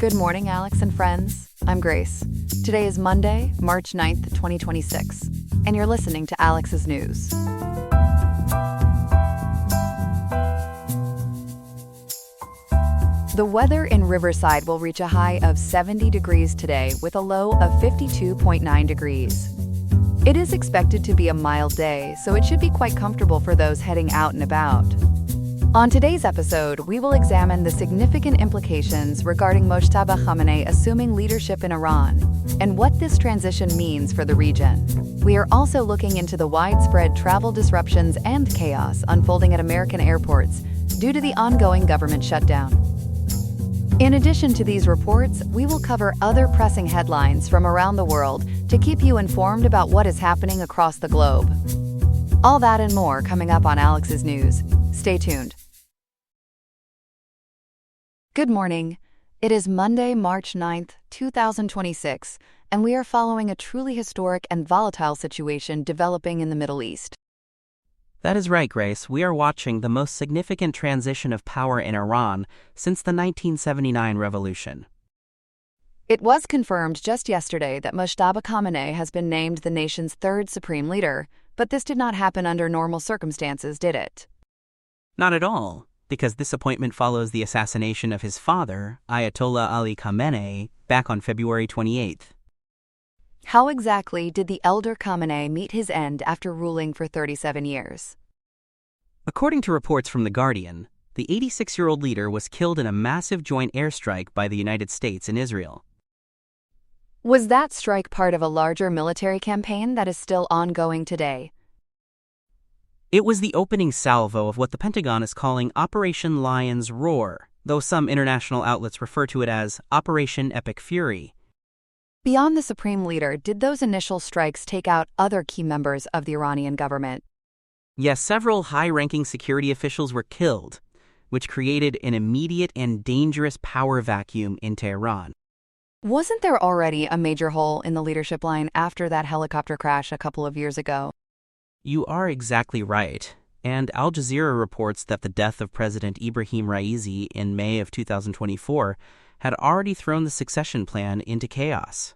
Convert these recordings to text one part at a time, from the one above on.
Good morning, Alex and friends. I'm Grace. Today is Monday, March 9th, 2026, and you're listening to Alex's News. The weather in Riverside will reach a high of 70 degrees today with a low of 52.9 degrees. It is expected to be a mild day, so it should be quite comfortable for those heading out and about. On today's episode, we will examine the significant implications regarding Mojtaba Khamenei assuming leadership in Iran and what this transition means for the region. We are also looking into the widespread travel disruptions and chaos unfolding at American airports due to the ongoing government shutdown. In addition to these reports, we will cover other pressing headlines from around the world to keep you informed about what is happening across the globe. All that and more coming up on Alex's News. Stay tuned. Good morning. It is Monday, March 9th, 2026, and we are following a truly historic and volatile situation developing in the Middle East. That is right, Grace. We are watching the most significant transition of power in Iran since the 1979 revolution. It was confirmed just yesterday that Mojtaba Khamenei has been named the nation's third supreme leader, but this did not happen under normal circumstances, did it? Not at all, because this appointment follows the assassination of his father, Ayatollah Ali Khamenei, back on February 28th. How exactly did the elder Khamenei meet his end after ruling for 37 years? According to reports from The Guardian, the 86-year-old leader was killed in a massive joint airstrike by the United States and Israel. Was that strike part of a larger military campaign that is still ongoing today? It was the opening salvo of what the Pentagon is calling Operation Lion's Roar, though some international outlets refer to it as Operation Epic Fury. Beyond the supreme leader, did those initial strikes take out other key members of the Iranian government? Yes, several high-ranking security officials were killed, which created an immediate and dangerous power vacuum in Tehran. Wasn't there already a major hole in the leadership line after that helicopter crash a couple of years ago? You are exactly right, and Al Jazeera reports that the death of President Ibrahim Raisi in May of 2024 had already thrown the succession plan into chaos.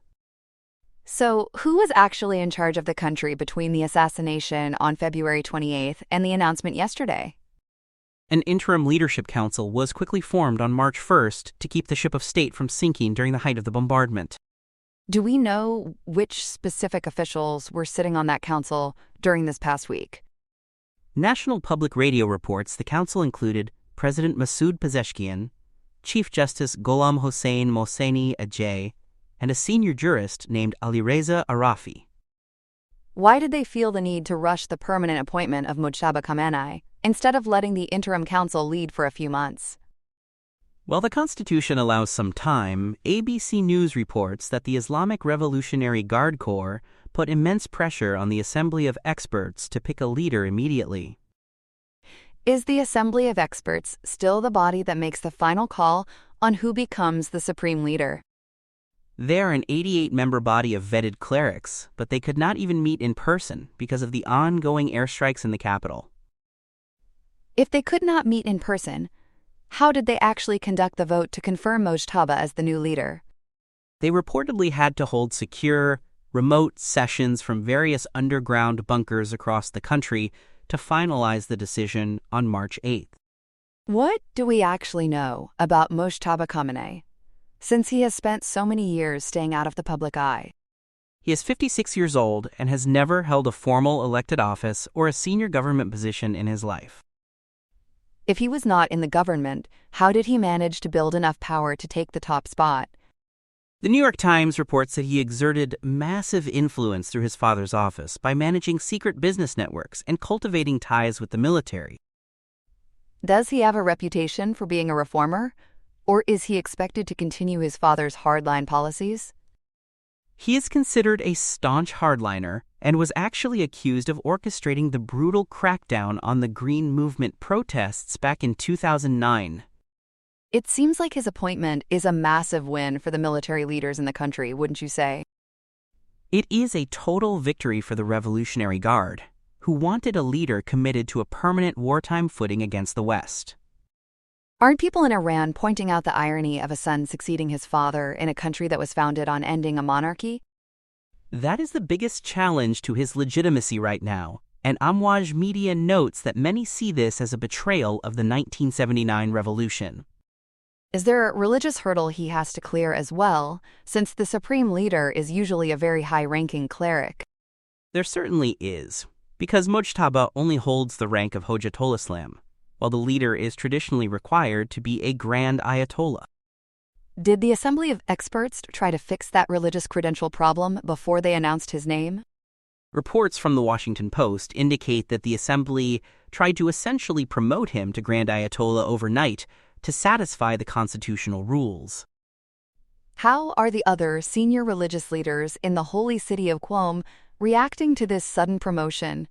So, who was actually in charge of the country between the assassination on February 28th and the announcement yesterday? An interim leadership council was quickly formed on March 1st to keep the ship of state from sinking during the height of the bombardment. Do we know which specific officials were sitting on that council during this past week? National Public Radio reports the council included President Masoud Pezeshkian, Chief Justice Gholam Hossein Mohseni Ajay, and a senior jurist named Alireza Arafi. Why did they feel the need to rush the permanent appointment of Mojtaba Khamenei instead of letting the interim council lead for a few months? While the Constitution allows some time, ABC News reports that the Islamic Revolutionary Guard Corps put immense pressure on the Assembly of Experts to pick a leader immediately. Is the Assembly of Experts still the body that makes the final call on who becomes the supreme leader? They're an 88-member body of vetted clerics, but they could not even meet in person because of the ongoing airstrikes in the capital. If they could not meet in person, how did they actually conduct the vote to confirm Mojtaba as the new leader? They reportedly had to hold secure, remote sessions from various underground bunkers across the country to finalize the decision on March 8th. What do we actually know about Mojtaba Khamenei, since he has spent so many years staying out of the public eye? He is 56 years old and has never held a formal elected office or a senior government position in his life. If he was not in the government, how did he manage to build enough power to take the top spot? The New York Times reports that he exerted massive influence through his father's office by managing secret business networks and cultivating ties with the military. Does he have a reputation for being a reformer, or is he expected to continue his father's hardline policies? He is considered a staunch hardliner and was actually accused of orchestrating the brutal crackdown on the Green Movement protests back in 2009. It seems like his appointment is a massive win for the military leaders in the country, wouldn't you say? It is a total victory for the Revolutionary Guard, who wanted a leader committed to a permanent wartime footing against the West. Aren't people in Iran pointing out the irony of a son succeeding his father in a country that was founded on ending a monarchy? That is the biggest challenge to his legitimacy right now, and Amwaj media notes that many see this as a betrayal of the 1979 revolution. Is there a religious hurdle he has to clear as well, since the supreme leader is usually a very high-ranking cleric? There certainly is, because Mojtaba only holds the rank of Hojjatul Islam, while the leader is traditionally required to be a Grand Ayatollah. Did the Assembly of Experts try to fix that religious credential problem before they announced his name? Reports from the Washington Post indicate that the Assembly tried to essentially promote him to Grand Ayatollah overnight to satisfy the constitutional rules. How are the other senior religious leaders in the holy city of Qom reacting to this sudden promotion?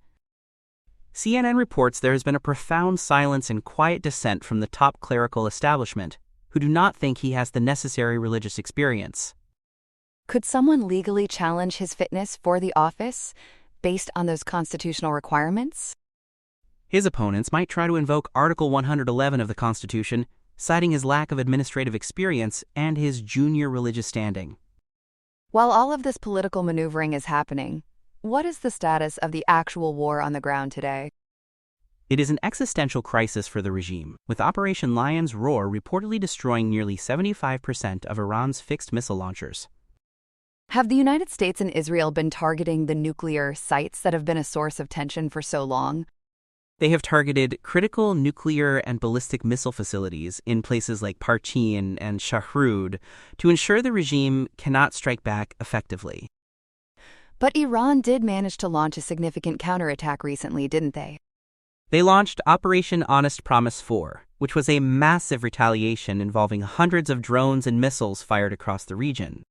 CNN reports there has been a profound silence and quiet dissent from the top clerical establishment, who do not think he has the necessary religious experience. Could someone legally challenge his fitness for the office based on those constitutional requirements? His opponents might try to invoke Article 111 of the Constitution, citing his lack of administrative experience and his junior religious standing. While all of this political maneuvering is happening, what is the status of the actual war on the ground today? It is an existential crisis for the regime, with Operation Lion's Roar reportedly destroying nearly 75% of Iran's fixed missile launchers. Have the United States and Israel been targeting the nuclear sites that have been a source of tension for so long? They have targeted critical nuclear and ballistic missile facilities in places like Parchin and Shahrud to ensure the regime cannot strike back effectively. But Iran did manage to launch a significant counterattack recently, didn't they? They launched Operation Honest Promise 4, which was a massive retaliation involving hundreds of drones and missiles fired across the region.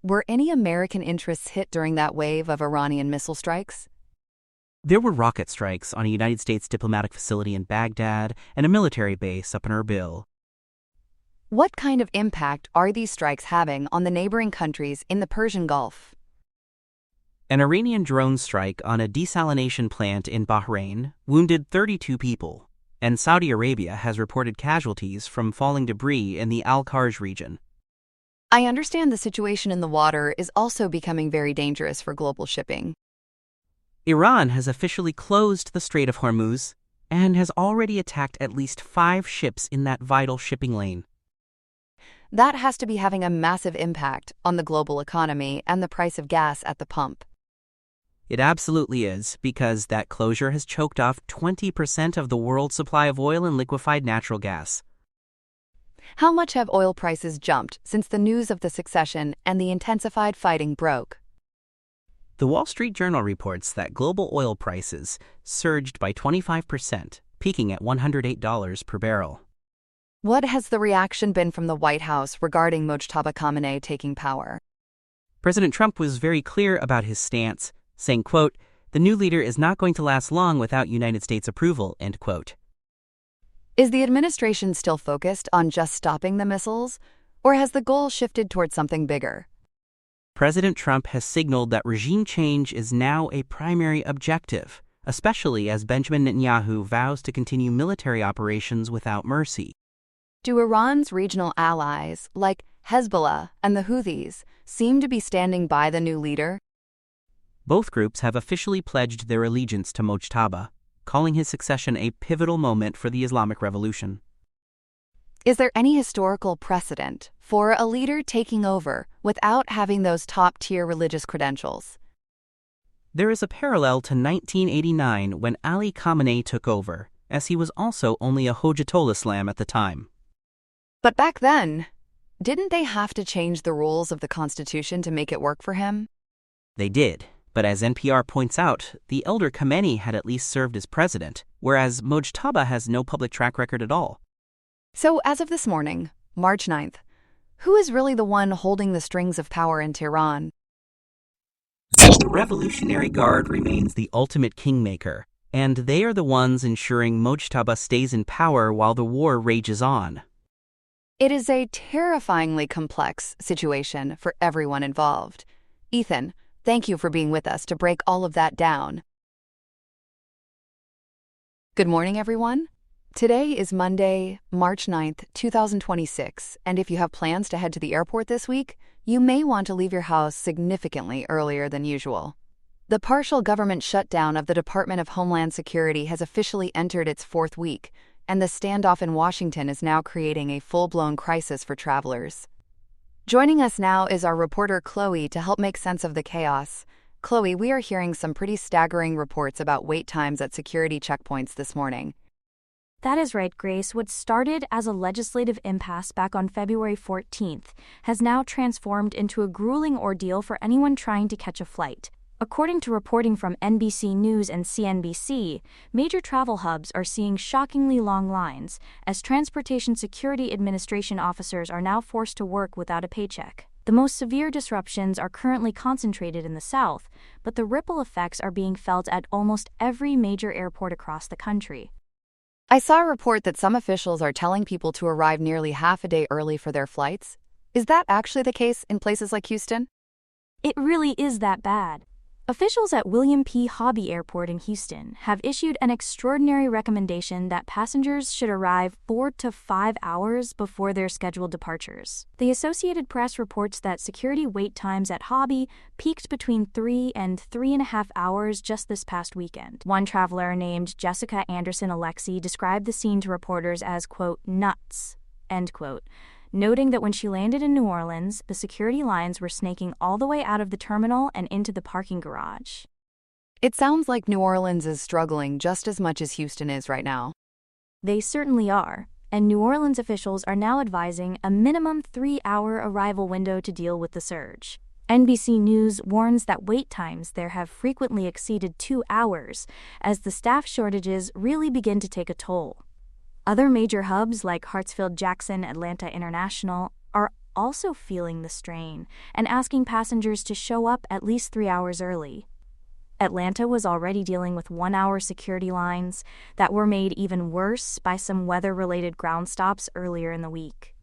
Were any American interests hit during that wave of Iranian missile strikes? There were rocket strikes on a United States diplomatic facility in Baghdad and a military base up in Erbil. What kind of impact are these strikes having on the neighboring countries in the Persian Gulf? An Iranian drone strike on a desalination plant in Bahrain wounded 32 people, and Saudi Arabia has reported casualties from falling debris in the Al-Kharj region. I understand the situation in the water is also becoming very dangerous for global shipping. Iran has officially closed the Strait of Hormuz and has already attacked at least 5 ships in that vital shipping lane. That has to be having a massive impact on the global economy and the price of gas at the pump. It absolutely is, because that closure has choked off 20% of the world's supply of oil and liquefied natural gas. How much have oil prices jumped since the news of the succession and the intensified fighting broke? The Wall Street Journal reports that global oil prices surged by 25%, peaking at $108 per barrel. What has the reaction been from the White House regarding Mojtaba Khamenei taking power? President Trump was very clear about his stance, saying, quote, "The new leader is not going to last long without United States approval," end quote. Is the administration still focused on just stopping the missiles, or has the goal shifted towards something bigger? President Trump has signaled that regime change is now a primary objective, especially as Benjamin Netanyahu vows to continue military operations without mercy. Do Iran's regional allies, like Hezbollah and the Houthis, seem to be standing by the new leader? Both groups have officially pledged their allegiance to Mojtaba, calling his succession a pivotal moment for the Islamic Revolution. Is there any historical precedent for a leader taking over without having those top-tier religious credentials? There is a parallel to 1989 when Ali Khamenei took over, as he was also only a Hojjatul Islam at the time. But back then, didn't they have to change the rules of the Constitution to make it work for him? They did, but as NPR points out, the elder Khamenei had at least served as president, whereas Mojtaba has no public track record at all. So as of this morning, March 9th, who is really the one holding the strings of power in Tehran? The Revolutionary Guard remains the ultimate kingmaker, and they are the ones ensuring Mojtaba stays in power while the war rages on. It is a terrifyingly complex situation for everyone involved. Ethan, thank you for being with us to break all of that down. Good morning, everyone. Today is Monday, March 9th, 2026, and if you have plans to head to the airport this week, you may want to leave your house significantly earlier than usual. The partial government shutdown of the Department of Homeland Security has officially entered its fourth week, and the standoff in Washington is now creating a full-blown crisis for travelers. Joining us now is our reporter Chloe to help make sense of the chaos. Chloe, we are hearing some pretty staggering reports about wait times at security checkpoints this morning. That is right, Grace. What started as a legislative impasse back on February 14th has now transformed into a grueling ordeal for anyone trying to catch a flight. According to reporting from NBC News and CNBC, major travel hubs are seeing shockingly long lines as Transportation Security Administration officers are now forced to work without a paycheck. The most severe disruptions are currently concentrated in the South, but the ripple effects are being felt at almost every major airport across the country. I saw a report that some officials are telling people to arrive nearly half a day early for their flights. Is that actually the case in places like Houston? It really is that bad. Officials at William P. Hobby Airport in Houston have issued an extraordinary recommendation that passengers should arrive 4 to 5 hours before their scheduled departures. The Associated Press reports that security wait times at Hobby peaked between 3 and 3.5 hours just this past weekend. One traveler named Jessica Anderson Alexi described the scene to reporters as, quote, nuts, end quote, noting that when she landed in New Orleans, the security lines were snaking all the way out of the terminal and into the parking garage. It sounds like New Orleans is struggling just as much as Houston is right now. They certainly are, and New Orleans officials are now advising a minimum 3-hour arrival window to deal with the surge. NBC News warns that wait times there have frequently exceeded 2 hours as the staff shortages really begin to take a toll. Other major hubs like Hartsfield-Jackson Atlanta International are also feeling the strain and asking passengers to show up at least 3 hours early. Atlanta was already dealing with 1-hour security lines that were made even worse by some weather-related ground stops earlier in the week.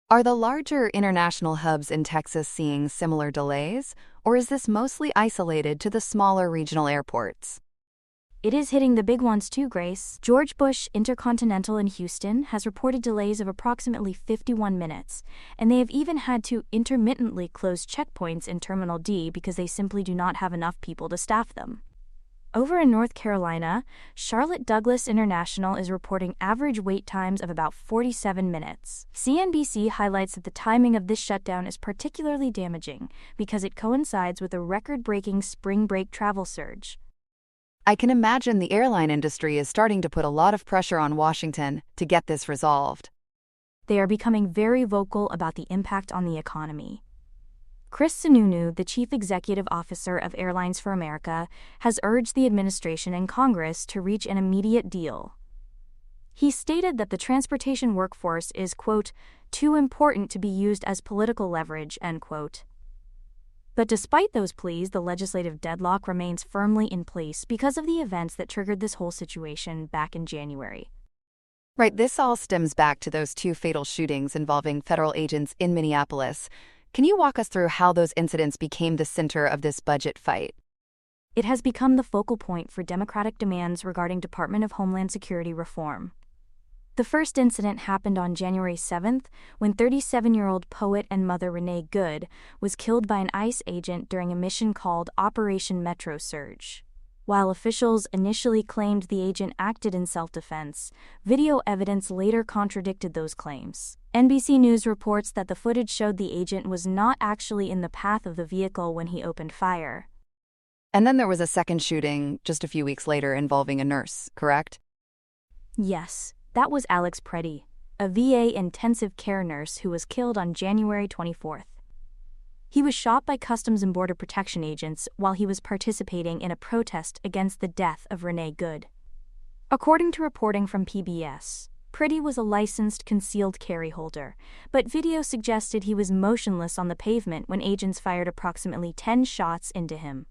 Are the larger international hubs in Texas seeing similar delays, or is this mostly isolated to the smaller regional airports? It is hitting the big ones too, Grace. George Bush Intercontinental in Houston has reported delays of approximately 51 minutes, and they have even had to intermittently close checkpoints in Terminal D because they simply do not have enough people to staff them. Over in North Carolina, Charlotte Douglas International is reporting average wait times of about 47 minutes. CNBC highlights that the timing of this shutdown is particularly damaging because it coincides with a record-breaking spring break travel surge. I can imagine the airline industry is starting to put a lot of pressure on Washington to get this resolved. They are becoming very vocal about the impact on the economy. Chris Sununu, the chief executive officer of Airlines for America, has urged the administration and Congress to reach an immediate deal. He stated that the transportation workforce is, quote, too important to be used as political leverage, end quote. But despite those pleas, the legislative deadlock remains firmly in place because of the events that triggered this whole situation back in January. Right, this all stems back to those 2 fatal shootings involving federal agents in Minneapolis. Can you walk us through how those incidents became the center of this budget fight? It has become the focal point for Democratic demands regarding Department of Homeland Security reform. The first incident happened on January 7th when 37-year-old poet and mother Renee Good was killed by an ICE agent during a mission called Operation Metro Surge. While officials initially claimed the agent acted in self-defense, video evidence later contradicted those claims. NBC News reports that the footage showed the agent was not actually in the path of the vehicle when he opened fire. And then there was a second shooting just a few weeks later involving a nurse, correct? Yes. That was Alex Preddy, a VA intensive care nurse who was killed on January 24th. He was shot by Customs and Border Protection agents while he was participating in a protest against the death of Renee Good. According to reporting from PBS, Preddy was a licensed concealed carry holder, but video suggested he was motionless on the pavement when agents fired approximately 10 shots into him.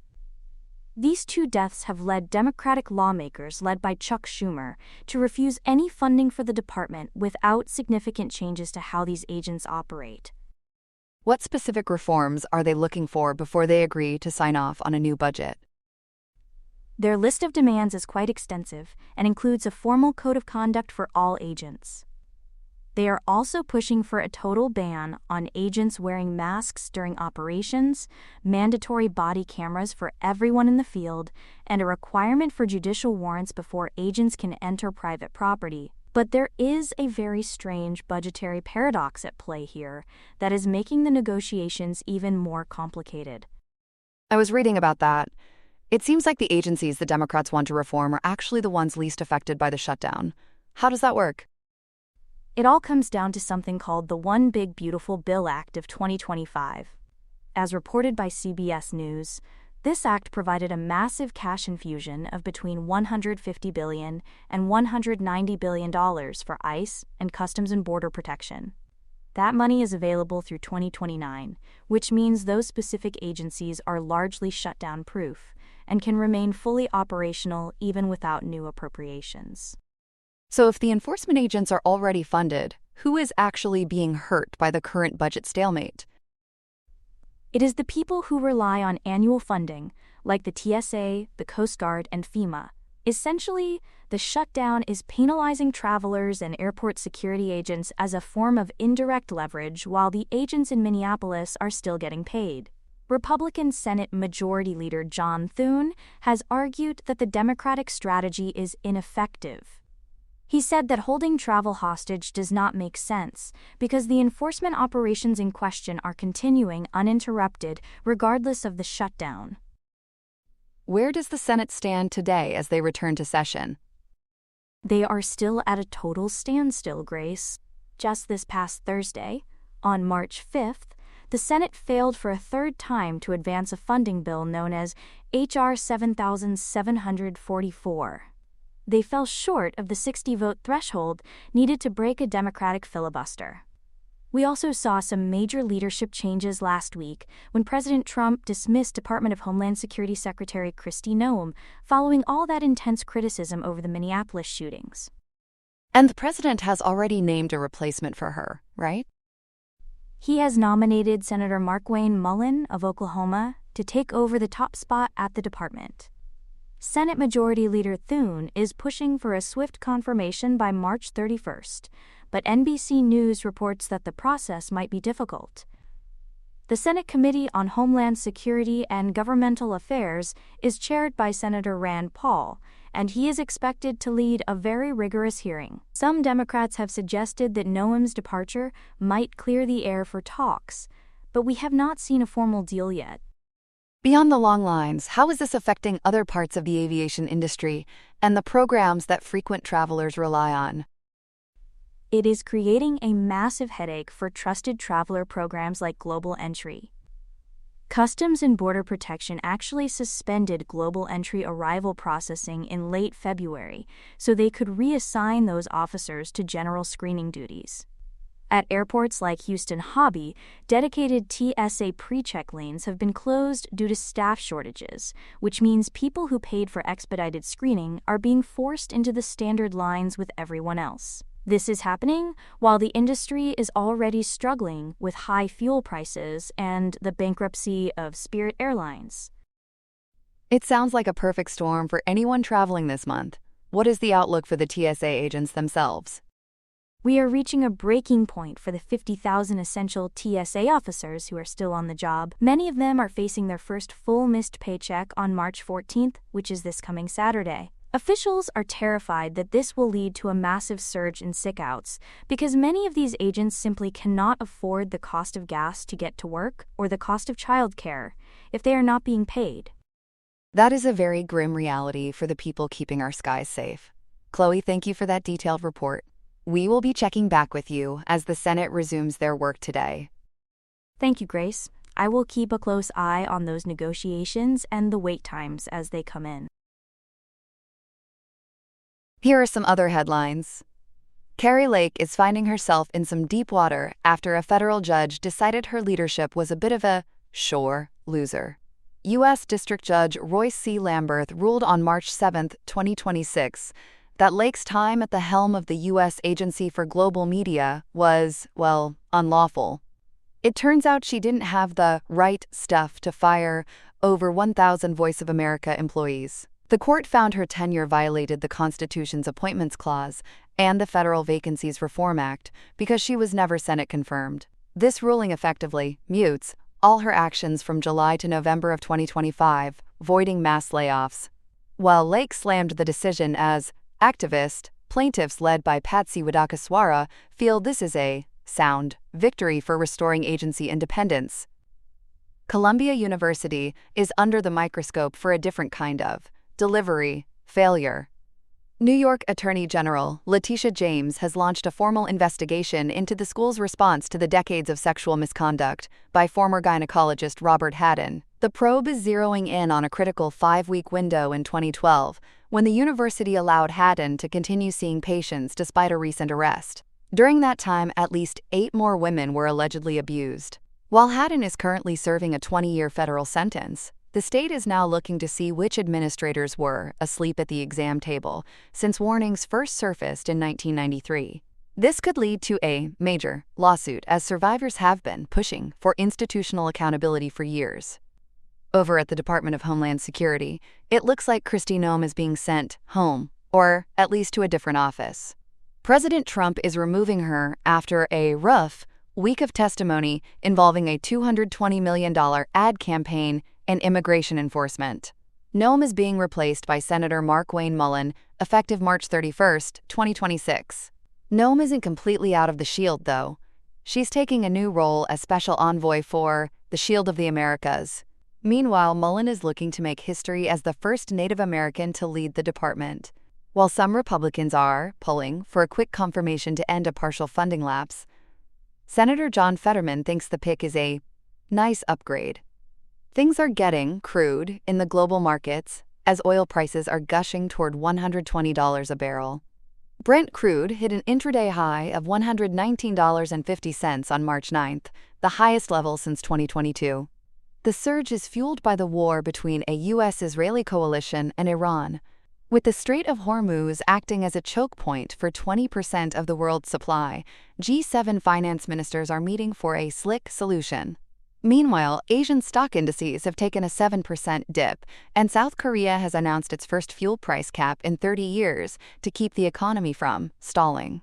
These 2 deaths have led Democratic lawmakers led by Chuck Schumer to refuse any funding for the department without significant changes to how these agents operate. What specific reforms are they looking for before they agree to sign off on a new budget? Their list of demands is quite extensive and includes a formal code of conduct for all agents. They are also pushing for a total ban on agents wearing masks during operations, mandatory body cameras for everyone in the field, and a requirement for judicial warrants before agents can enter private property. But there is a very strange budgetary paradox at play here that is making the negotiations even more complicated. I was reading about that. It seems like the agencies the Democrats want to reform are actually the ones least affected by the shutdown. How does that work? It all comes down to something called the One Big Beautiful Bill Act of 2025. As reported by CBS News, this act provided a massive cash infusion of between $150 billion and $190 billion for ICE and Customs and Border Protection. That money is available through 2029, which means those specific agencies are largely shutdown-proof and can remain fully operational even without new appropriations. So if the enforcement agents are already funded, who is actually being hurt by the current budget stalemate? It is the people who rely on annual funding, like the TSA, the Coast Guard, and FEMA. Essentially, the shutdown is penalizing travelers and airport security agents as a form of indirect leverage while the agents in Minneapolis are still getting paid. Republican Senate Majority Leader John Thune has argued that the Democratic strategy is ineffective. He said that holding travel hostage does not make sense because the enforcement operations in question are continuing uninterrupted regardless of the shutdown. Where does the Senate stand today as they return to session? They are still at a total standstill, Grace. Just this past Thursday, on March 5th, the Senate failed for a third time to advance a funding bill known as H.R. 7744. They fell short of the 60-vote threshold needed to break a Democratic filibuster. We also saw some major leadership changes last week when President Trump dismissed Department of Homeland Security Secretary Kristi Noem following all that intense criticism over the Minneapolis shootings. And the president has already named a replacement for her, right? He has nominated Senator Markwayne Mullin of Oklahoma to take over the top spot at the department. Senate Majority Leader Thune is pushing for a swift confirmation by March 31st, but NBC News reports that the process might be difficult. The Senate Committee on Homeland Security and Governmental Affairs is chaired by Senator Rand Paul, and he is expected to lead a very rigorous hearing. Some Democrats have suggested that Noem's departure might clear the air for talks, but we have not seen a formal deal yet. Beyond the long lines, how is this affecting other parts of the aviation industry and the programs that frequent travelers rely on? It is creating a massive headache for trusted traveler programs like Global Entry. Customs and Border Protection actually suspended Global Entry arrival processing in late February so they could reassign those officers to general screening duties. At airports like Houston Hobby, dedicated TSA pre-check lanes have been closed due to staff shortages, which means people who paid for expedited screening are being forced into the standard lines with everyone else. This is happening while the industry is already struggling with high fuel prices and the bankruptcy of Spirit Airlines. It sounds like a perfect storm for anyone traveling this month. What is the outlook for the TSA agents themselves? We are reaching a breaking point for the 50,000 essential TSA officers who are still on the job. Many of them are facing their first full missed paycheck on March 14th, which is this coming Saturday. Officials are terrified that this will lead to a massive surge in sick-outs because many of these agents simply cannot afford the cost of gas to get to work or the cost of childcare if they are not being paid. That is a very grim reality for the people keeping our skies safe. Chloe, thank you for that detailed report. We will be checking back with you as the Senate resumes their work today. Thank you, Grace. I will keep a close eye on those negotiations and the wait times as they come in. Here are some other headlines. Kari Lake is finding herself in some deep water after a federal judge decided her leadership was a bit of a sore loser. U.S. District Judge Royce C. Lamberth ruled on March 7, 2026, that Lake's time at the helm of the U.S. Agency for Global Media was, well, unlawful. It turns out she didn't have the right stuff to fire over 1,000 Voice of America employees. The court found her tenure violated the Constitution's Appointments Clause and the Federal Vacancies Reform Act because she was never Senate confirmed. This ruling effectively mutes all her actions from July to November of 2025, voiding mass layoffs. While Lake slammed the decision as activist, plaintiffs led by Patsy Wadakaswara feel this is a sound victory for restoring agency independence. Columbia University is under the microscope for a different kind of delivery failure. New York Attorney General Letitia James has launched a formal investigation into the school's response to the decades of sexual misconduct by former gynecologist Robert Haddon. The probe is zeroing in on a critical 5-week window in 2012, when the university allowed Haddon to continue seeing patients despite a recent arrest. During that time, at least 8 more women were allegedly abused. While Haddon is currently serving a 20-year federal sentence, the state is now looking to see which administrators were asleep at the exam table since warnings first surfaced in 1993. This could lead to a major lawsuit, as survivors have been pushing for institutional accountability for years. Over at the Department of Homeland Security, it looks like Kristi Noem is being sent home, or at least to a different office. President Trump is removing her after a rough week of testimony involving a $220 million ad campaign and immigration enforcement. Noem is being replaced by Senator Mark Wayne Mullen, effective March 31, 2026. Noem isn't completely out of the shield, though. She's taking a new role as special envoy for the Shield of the Americas. Meanwhile, Mullen is looking to make history as the first Native American to lead the department. While some Republicans are pulling for a quick confirmation to end a partial funding lapse, Senator John Fetterman thinks the pick is a nice upgrade. Things are getting crude in the global markets as oil prices are gushing toward $120 a barrel. Brent crude hit an intraday high of $119.50 on March 9th, the highest level since 2022. The surge is fueled by the war between a U.S.-Israeli coalition and Iran, with the Strait of Hormuz acting as a choke point for 20% of the world's supply. G7 finance ministers are meeting for a slick solution. Meanwhile, Asian stock indices have taken a 7% dip, and South Korea has announced its first fuel price cap in 30 years to keep the economy from stalling.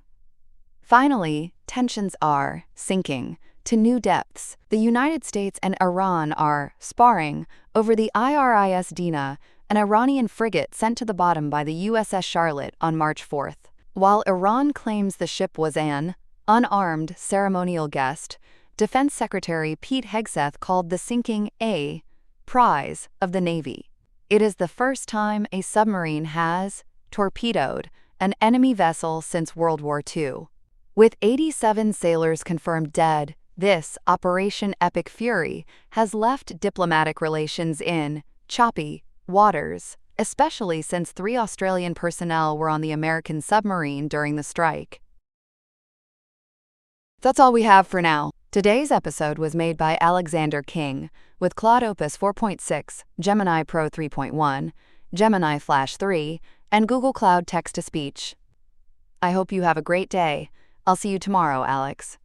Finally, tensions are sinking to new depths. The United States and Iran are sparring over the IRIS Dina, an Iranian frigate sent to the bottom by the USS Charlotte on March 4th. While Iran claims the ship was an unarmed ceremonial guest, Defense Secretary Pete Hegseth called the sinking a prize of the Navy. It is the first time a submarine has torpedoed an enemy vessel since World War II. With 87 sailors confirmed dead, this Operation Epic Fury has left diplomatic relations in choppy waters, especially since 3 Australian personnel were on the American submarine during the strike. That's all we have for now. Today's episode was made by Alexander King with Claude Opus 4.6, Gemini Pro 3.1, Gemini Flash 3, and Google Cloud Text-to-Speech. I hope you have a great day. I'll see you tomorrow, Alex.